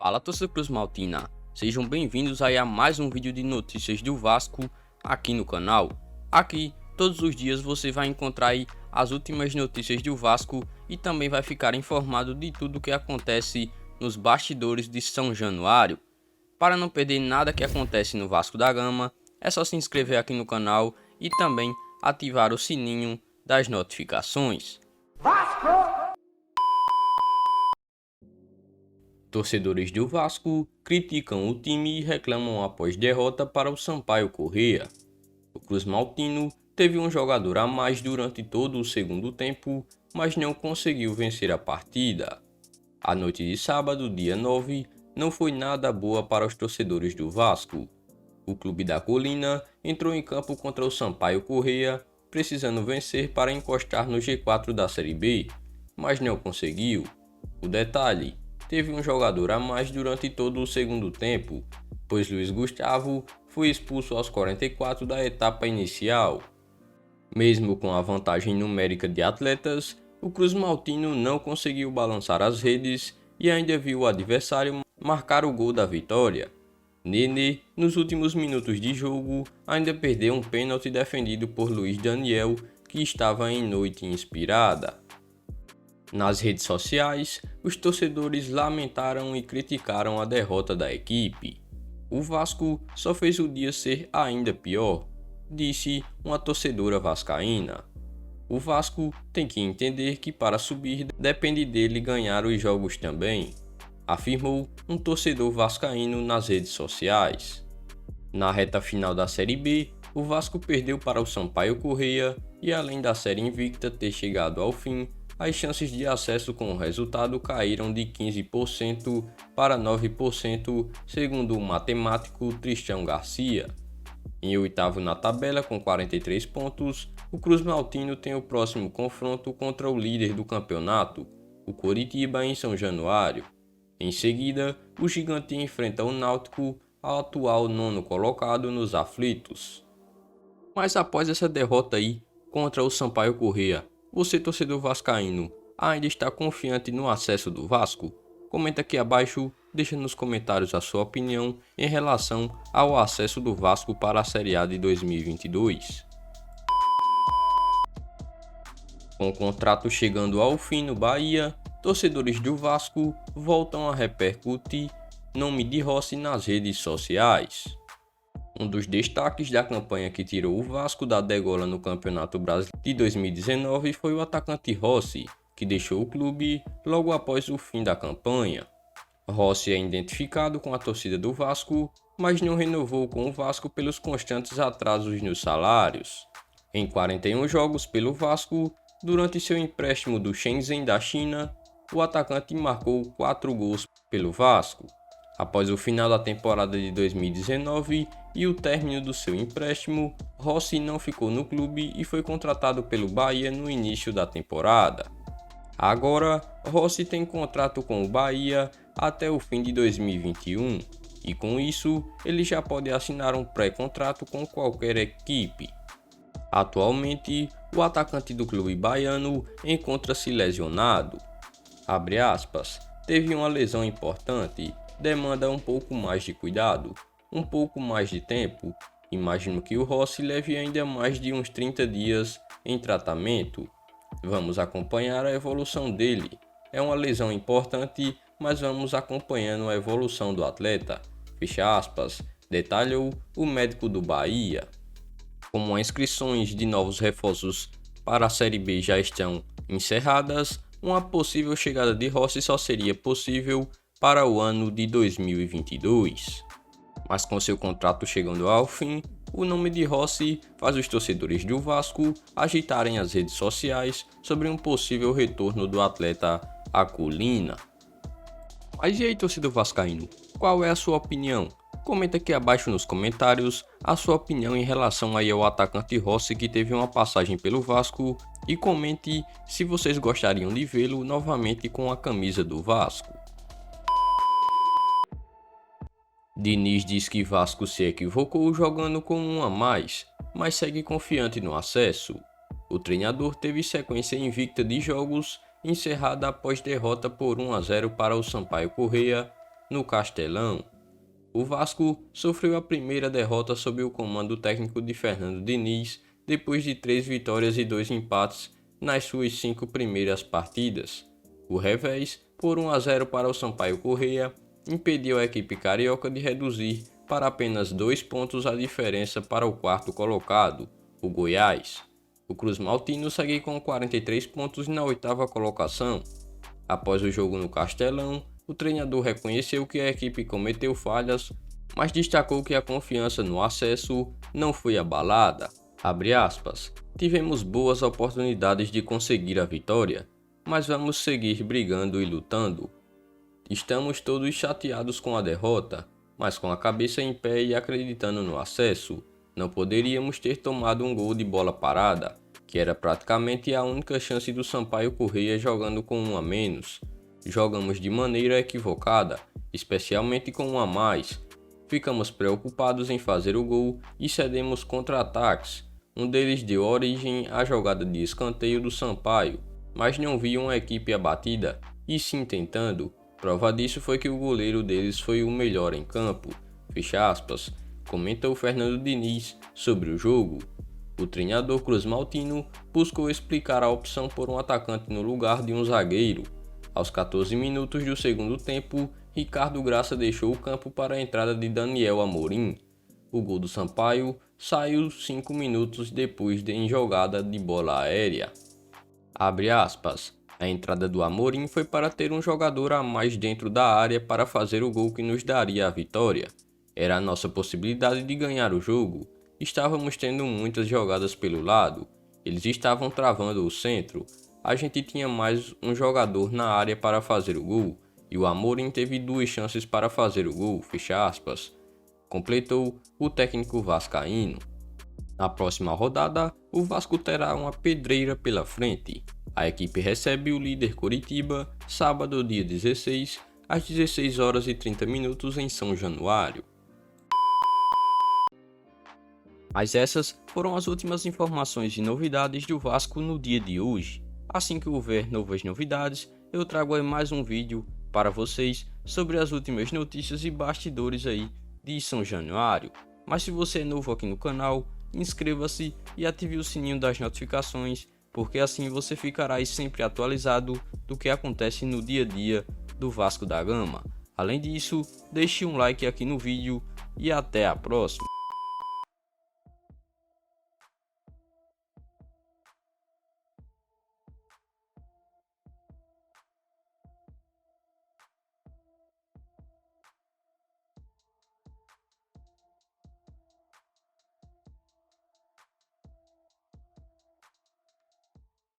Fala, torcedor Cruz Maltina, sejam bem-vindos aí a mais um vídeo de notícias do Vasco aqui no canal. Aqui, todos os dias você vai encontrar aí as últimas notícias do Vasco e também vai ficar informado de tudo o que acontece nos bastidores de São Januário. Para não perder nada que acontece no Vasco da Gama, é só se inscrever aqui no canal e também ativar o sininho das notificações. Torcedores do Vasco criticam o time e reclamam após derrota para o Sampaio Corrêa. O Cruz Maltino teve um jogador a mais durante todo o segundo tempo, mas não conseguiu vencer a partida. A noite de sábado, dia 9, não foi nada boa para os torcedores do Vasco. O clube da Colina entrou em campo contra o Sampaio Corrêa, precisando vencer para encostar no G4 da Série B, mas não conseguiu. O detalhe: teve um jogador a mais durante todo o segundo tempo, pois Luiz Gustavo foi expulso aos 44 da etapa inicial. Mesmo com a vantagem numérica de atletas, o Cruz Maltino não conseguiu balançar as redes e ainda viu o adversário marcar o gol da vitória. Nenê, nos últimos minutos de jogo, ainda perdeu um pênalti defendido por Luiz Daniel, que estava em noite inspirada. Nas redes sociais, os torcedores lamentaram e criticaram a derrota da equipe. O Vasco só fez o dia ser ainda pior, disse uma torcedora vascaína. O Vasco tem que entender que para subir depende dele ganhar os jogos também, afirmou um torcedor vascaíno nas redes sociais. Na reta final da Série B, o Vasco perdeu para o Sampaio Corrêa e, além da série invicta ter chegado ao fim, as chances de acesso com o resultado caíram de 15% para 9%, segundo o matemático Tristão Garcia. Em oitavo na tabela com 43 pontos, o Cruz Maltino tem o próximo confronto contra o líder do campeonato, o Coritiba, em São Januário. Em seguida, o Gigante enfrenta o Náutico, ao atual nono colocado nos aflitos. Mas após essa derrota aí contra o Sampaio Corrêa, você, torcedor vascaíno, ainda está confiante no acesso do Vasco? Comenta aqui abaixo, deixa nos comentários a sua opinião em relação ao acesso do Vasco para a Série A de 2022. Com o contrato chegando ao fim no Bahia, torcedores do Vasco voltam a repercutir nome de Rossi nas redes sociais. Um dos destaques da campanha que tirou o Vasco da degola no Campeonato Brasileiro de 2019 foi o atacante Rossi, que deixou o clube logo após o fim da campanha. Rossi é identificado com a torcida do Vasco, mas não renovou com o Vasco pelos constantes atrasos nos salários. Em 41 jogos pelo Vasco, durante seu empréstimo do Shenzhen da China, o atacante marcou 4 gols pelo Vasco. Após o final da temporada de 2019 e o término do seu empréstimo, Rossi não ficou no clube e foi contratado pelo Bahia no início da temporada. Agora, Rossi tem contrato com o Bahia até o fim de 2021 e, com isso, ele já pode assinar um pré-contrato com qualquer equipe. Atualmente, o atacante do clube baiano encontra-se lesionado. Abre aspas, teve uma lesão importante. Demanda um pouco mais de cuidado, um pouco mais de tempo. Imagino que o Rossi leve ainda mais de uns 30 dias em tratamento. Vamos acompanhar a evolução dele. É uma lesão importante, mas vamos acompanhando a evolução do atleta. Fecha aspas, detalhou o médico do Bahia. Como as inscrições de novos reforços para a Série B já estão encerradas, uma possível chegada de Rossi só seria possível para o ano de 2022. Mas com seu contrato chegando ao fim, o nome de Rossi faz os torcedores do Vasco agitarem as redes sociais sobre um possível retorno do atleta à Colina. Mas e aí, torcedor vascaíno, qual é a sua opinião? Comenta aqui abaixo nos comentários a sua opinião em relação aí ao atacante Rossi, que teve uma passagem pelo Vasco, e comente se vocês gostariam de vê-lo novamente com a camisa do Vasco. Diniz diz que Vasco se equivocou jogando com um a mais, mas segue confiante no acesso. O treinador teve sequência invicta de jogos encerrada após derrota por 1 a 0 para o Sampaio Corrêa no Castelão. O Vasco sofreu a primeira derrota sob o comando técnico de Fernando Diniz, depois de 3 vitórias e 2 empates nas suas 5 primeiras partidas. O revés, por 1-0 para o Sampaio Corrêa, impediu a equipe carioca de reduzir para apenas 2 pontos a diferença para o quarto colocado, o Goiás. O Cruz Maltino segue com 43 pontos na 8ª colocação. Após o jogo no Castelão, o treinador reconheceu que a equipe cometeu falhas, mas destacou que a confiança no acesso não foi abalada. Abre aspas, tivemos boas oportunidades de conseguir a vitória, mas vamos seguir brigando e lutando. Estamos todos chateados com a derrota, mas com a cabeça em pé e acreditando no acesso. Não poderíamos ter tomado um gol de bola parada, que era praticamente a única chance do Sampaio Corrêa jogando com 1 a menos. Jogamos de maneira equivocada, especialmente com 1 a mais. Ficamos preocupados em fazer o gol e cedemos contra-ataques. Um deles deu origem à jogada de escanteio do Sampaio, mas não vi uma equipe abatida e sim tentando. Prova disso foi que o goleiro deles foi o melhor em campo. Fecha aspas, comenta o Fernando Diniz sobre o jogo. O treinador Cruz Maltino buscou explicar a opção por um atacante no lugar de um zagueiro. Aos 14 minutos do segundo tempo, Ricardo Graça deixou o campo para a entrada de Daniel Amorim. O gol do Sampaio saiu 5 minutos depois em jogada de bola aérea. Abre aspas, a entrada do Amorim foi para ter um jogador a mais dentro da área para fazer o gol que nos daria a vitória. Era a nossa possibilidade de ganhar o jogo. Estávamos tendo muitas jogadas pelo lado, eles estavam travando o centro, a gente tinha mais um jogador na área para fazer o gol, e o Amorim teve 2 chances para fazer o gol, fecha aspas, completou o técnico vascaíno. Na próxima rodada, o Vasco terá uma pedreira pela frente. A equipe recebe o líder Coritiba, sábado dia 16, às 16h30 em São Januário. Mas essas foram as últimas informações e novidades do Vasco no dia de hoje. Assim que houver novas novidades, eu trago aí mais um vídeo para vocês sobre as últimas notícias e bastidores aí de São Januário. Mas se você é novo aqui no canal, inscreva-se e ative o sininho das notificações, porque assim você ficará aí sempre atualizado do que acontece no dia a dia do Vasco da Gama. Além disso, deixe um like aqui no vídeo e até a próxima.